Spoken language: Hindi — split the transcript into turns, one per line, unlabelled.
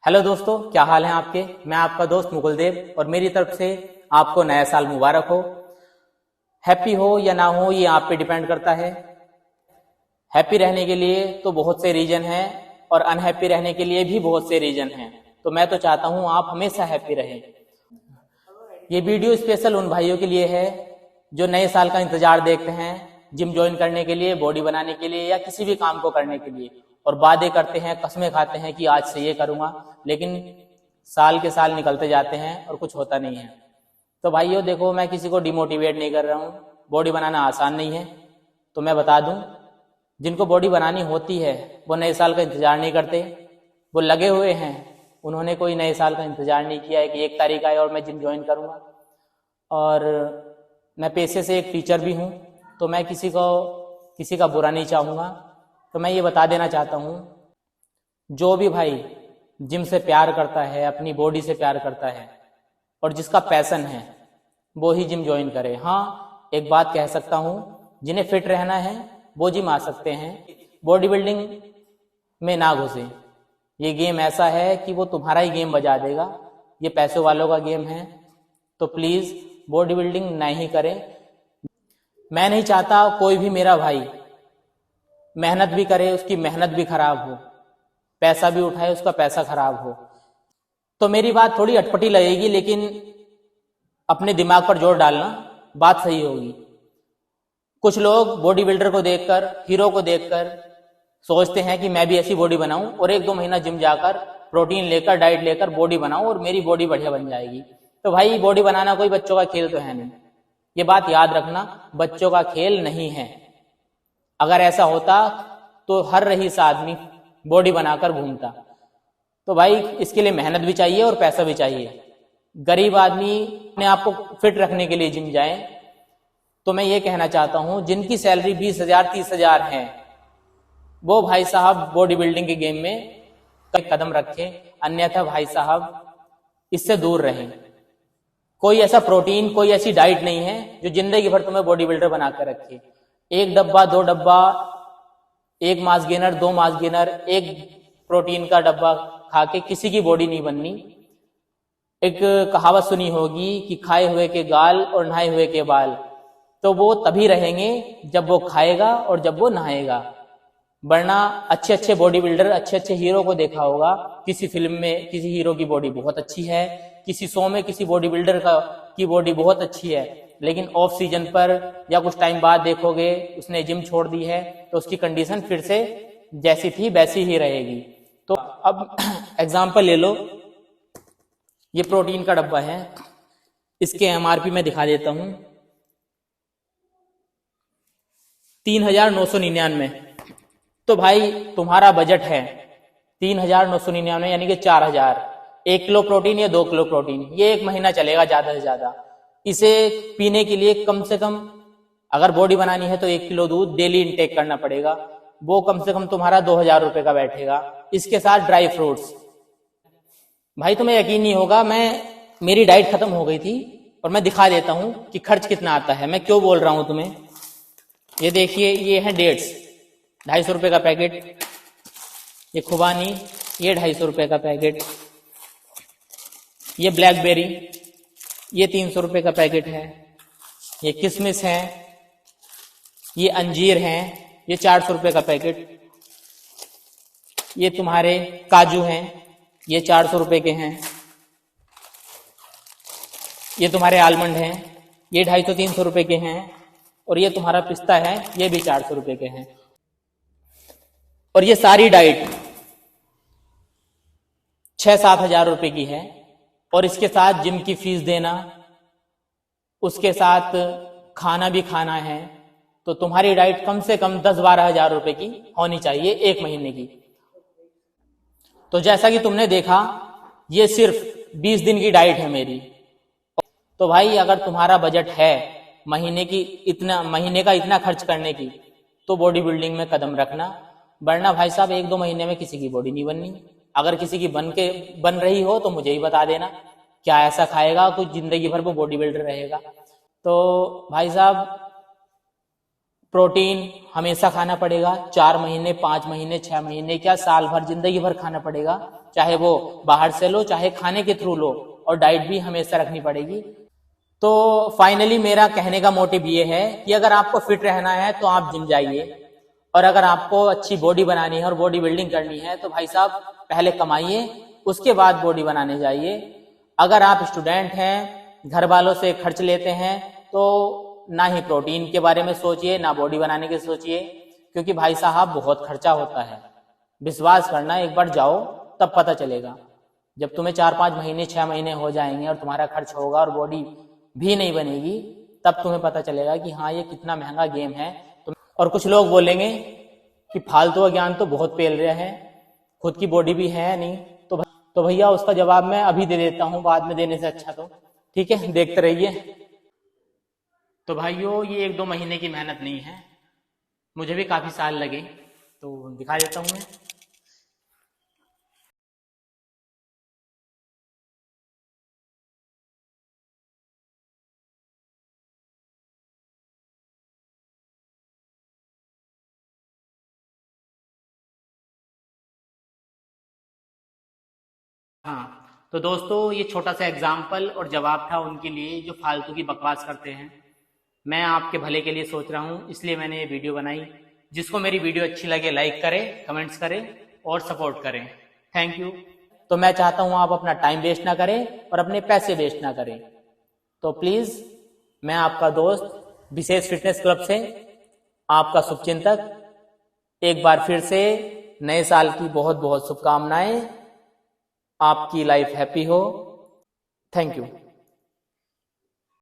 हेलो दोस्तों, क्या हाल है आपके। मैं आपका दोस्त मुकुल देव और मेरी तरफ से आपको नया साल मुबारक हो। हैप्पी हो या ना हो ये आप पे डिपेंड करता है। हैप्पी रहने के लिए तो बहुत से रीजन हैं और अनहैप्पी रहने के लिए भी बहुत से रीजन हैं। तो मैं तो चाहता हूं आप हमेशा हैप्पी रहें। ये वीडियो स्पेशल उन भाइयों के लिए है जो नए साल का इंतजार देखते हैं जिम ज्वाइन करने के लिए, बॉडी बनाने के लिए या किसी भी काम को करने के लिए, और वादे करते हैं, कसमें खाते हैं कि आज से ये करूंगा, लेकिन साल के साल निकलते जाते हैं और कुछ होता नहीं है। तो भाइयों देखो, मैं किसी को डिमोटिवेट नहीं कर रहा हूँ। बॉडी बनाना आसान नहीं है। तो मैं बता दूं, जिनको बॉडी बनानी होती है वो नए साल का इंतजार नहीं करते, वो लगे हुए हैं। उन्होंने कोई नए साल का इंतजार नहीं किया है कि 1 तारीख आए और मैं जिम ज्वाइन करूंगा। और मैं पेशे से एक टीचर भी हूं, तो मैं किसी का बुरा नहीं चाहूँगा। तो मैं ये बता देना चाहता हूँ, जो भी भाई जिम से प्यार करता है, अपनी बॉडी से प्यार करता है और जिसका पैशन है, वो ही जिम ज्वाइन करे। हाँ, एक बात कह सकता हूँ, जिन्हें फिट रहना है वो जिम आ सकते हैं, बॉडी बिल्डिंग में ना घुसे। ये गेम ऐसा है कि वो तुम्हारा ही गेम बजा देगा। ये पैसों वालों का गेम है। तो प्लीज बॉडी बिल्डिंग नहीं करें। मैं नहीं चाहता कोई भी मेरा भाई मेहनत भी करे, उसकी मेहनत भी खराब हो, पैसा भी उठाए, उसका पैसा खराब हो। तो मेरी बात थोड़ी अटपटी लगेगी, लेकिन अपने दिमाग पर जोर डालना, बात सही होगी। कुछ लोग बॉडी बिल्डर को देखकर, हीरो को देखकर सोचते हैं कि मैं भी ऐसी बॉडी बनाऊं और 1-2 महीना जिम जाकर प्रोटीन लेकर, डाइट लेकर बॉडी बनाऊं और मेरी बॉडी बढ़िया बन जाएगी। तो भाई, बॉडी बनाना कोई बच्चों का खेल तो है नहीं। ये बात याद रखना, बच्चों का खेल नहीं है। अगर ऐसा होता तो हर रईस आदमी बॉडी बनाकर घूमता। तो भाई, इसके लिए मेहनत भी चाहिए और पैसा भी चाहिए। गरीब आदमी अपने आप को फिट रखने के लिए जिम जाए। तो मैं ये कहना चाहता हूं, जिनकी सैलरी 20,000 30,000 है, वो भाई साहब बॉडी बिल्डिंग के गेम में कदम रखें, अन्यथा भाई साहब इससे दूर रहें। कोई ऐसा प्रोटीन, कोई ऐसी डाइट नहीं है जो जिंदगी भर तुम्हें बॉडी बिल्डर बनाकर रखे। 1 डब्बा, 2 डब्बा, 1 mass gainer, 2 mass gainer, 1 protein का डब्बा खा के किसी की बॉडी नहीं बननी। एक कहावत सुनी होगी कि खाए हुए के गाल और नहाए हुए के बाल। तो वो तभी रहेंगे जब वो खाएगा और जब वो नहाएगा। वरना अच्छे अच्छे बॉडी बिल्डर, अच्छे अच्छे हीरो को देखा होगा, किसी फिल्म में किसी हीरो की बॉडी बहुत अच्छी है, किसी शो में किसी बॉडी बिल्डर की बॉडी बहुत अच्छी है, लेकिन ऑफ सीजन पर या कुछ टाइम बाद देखोगे उसने जिम छोड़ दी है तो उसकी कंडीशन फिर से जैसी थी वैसी ही रहेगी। तो अब एग्जाम्पल ले लो, ये प्रोटीन का डब्बा है, इसके एमआरपी में दिखा देता हूं, 3,999। तो भाई, तुम्हारा बजट है 3,999 यानी कि 4,000। 1 किलो प्रोटीन या 2 किलो प्रोटीन, ये 1 महीना चलेगा ज्यादा से ज्यादा। इसे पीने के लिए कम से कम, अगर बॉडी बनानी है तो 1 किलो दूध डेली इंटेक करना पड़ेगा। वो कम से कम तुम्हारा 2,000 रुपए का बैठेगा। इसके साथ ड्राई फ्रूट्स। भाई, तुम्हें यकीन नहीं होगा, मेरी डाइट खत्म हो गई थी और मैं दिखा देता हूं कि खर्च कितना आता है। मैं क्यों बोल रहा हूं तुम्हें। ये देखिए, ये है डेट्स, 250 रुपए का पैकेट। ये खुबानी, ये 250 रुपए का पैकेट। ये ब्लैकबेरी, ये 300 रुपए का पैकेट है। ये किशमिश है, ये अंजीर हैं, ये 400 रुपए का पैकेट। ये तुम्हारे काजू हैं, ये 400 रुपए के हैं। ये तुम्हारे आलमंड हैं, ये 250-300 रुपए के हैं। और ये तुम्हारा पिस्ता है, ये भी 400 रुपए के हैं। और ये सारी डाइट 6-7 हजार रुपए की है। और इसके साथ जिम की फीस देना, उसके साथ खाना भी खाना है। तो तुम्हारी डाइट कम से कम 10-12 हजार रुपए की होनी चाहिए 1 महीने की। तो जैसा कि तुमने देखा, ये सिर्फ 20 दिन की डाइट है मेरी। तो भाई, अगर तुम्हारा बजट है महीने का इतना खर्च करने की, तो बॉडी बिल्डिंग में कदम रखना। वरना भाई साहब, 1-2 महीने में किसी की बॉडी नहीं बननी। अगर किसी की बन रही हो तो मुझे ही बता देना, क्या ऐसा खाएगा कुछ जिंदगी भर वो बॉडी बिल्डर रहेगा। तो भाई साहब, प्रोटीन हमेशा खाना पड़ेगा, 4 महीने, 5 महीने, 6 महीने, क्या साल भर, जिंदगी भर खाना पड़ेगा, चाहे वो बाहर से लो चाहे खाने के थ्रू लो, और डाइट भी हमेशा रखनी पड़ेगी। तो फाइनली मेरा कहने का मोटिव ये है कि अगर आपको फिट रहना है तो आप जिम जाइए, और अगर आपको अच्छी बॉडी बनानी है और बॉडी बिल्डिंग करनी है तो भाई साहब पहले कमाइए, उसके बाद बॉडी बनाने जाइए। अगर आप स्टूडेंट हैं, घर वालों से खर्च लेते हैं, तो ना ही प्रोटीन के बारे में सोचिए, ना बॉडी बनाने के सोचिए, क्योंकि भाई साहब बहुत खर्चा होता है। विश्वास करना, एक बार जाओ तब पता चलेगा। जब तुम्हें 4-5 महीने 6 महीने हो जाएंगे और तुम्हारा खर्च होगा और बॉडी भी नहीं बनेगी, तब तुम्हें पता चलेगा कि हाँ ये कितना महंगा गेम है। और कुछ लोग बोलेंगे कि फालतू ज्ञान तो बहुत पेल रहे हैं, खुद की बॉडी भी है नहीं, तो भैया उसका जवाब मैं अभी दे देता हूं, बाद में देने से अच्छा। तो ठीक है, देखते रहिए। तो भाइयों ये 1-2 महीने की मेहनत नहीं है, मुझे भी काफी साल लगे, तो दिखा देता हूं मैं। हाँ, तो दोस्तों ये छोटा सा एग्जाम्पल और जवाब था उनके लिए जो फालतू की बकवास करते हैं। मैं आपके भले के लिए सोच रहा हूँ, इसलिए मैंने ये वीडियो बनाई। जिसको मेरी वीडियो अच्छी लगे लाइक करें, कमेंट्स करें और सपोर्ट करें। Thank you. तो मैं चाहता हूँ आप अपना टाइम वेस्ट ना करें और अपने पैसे वेस्ट ना करें। तो प्लीज, मैं आपका दोस्त विशेष फिटनेस क्लब से आपका शुभचिंतक, एक बार फिर से नए साल की बहुत बहुत शुभकामनाएं। आपकी लाइफ हैप्पी हो। Thank you.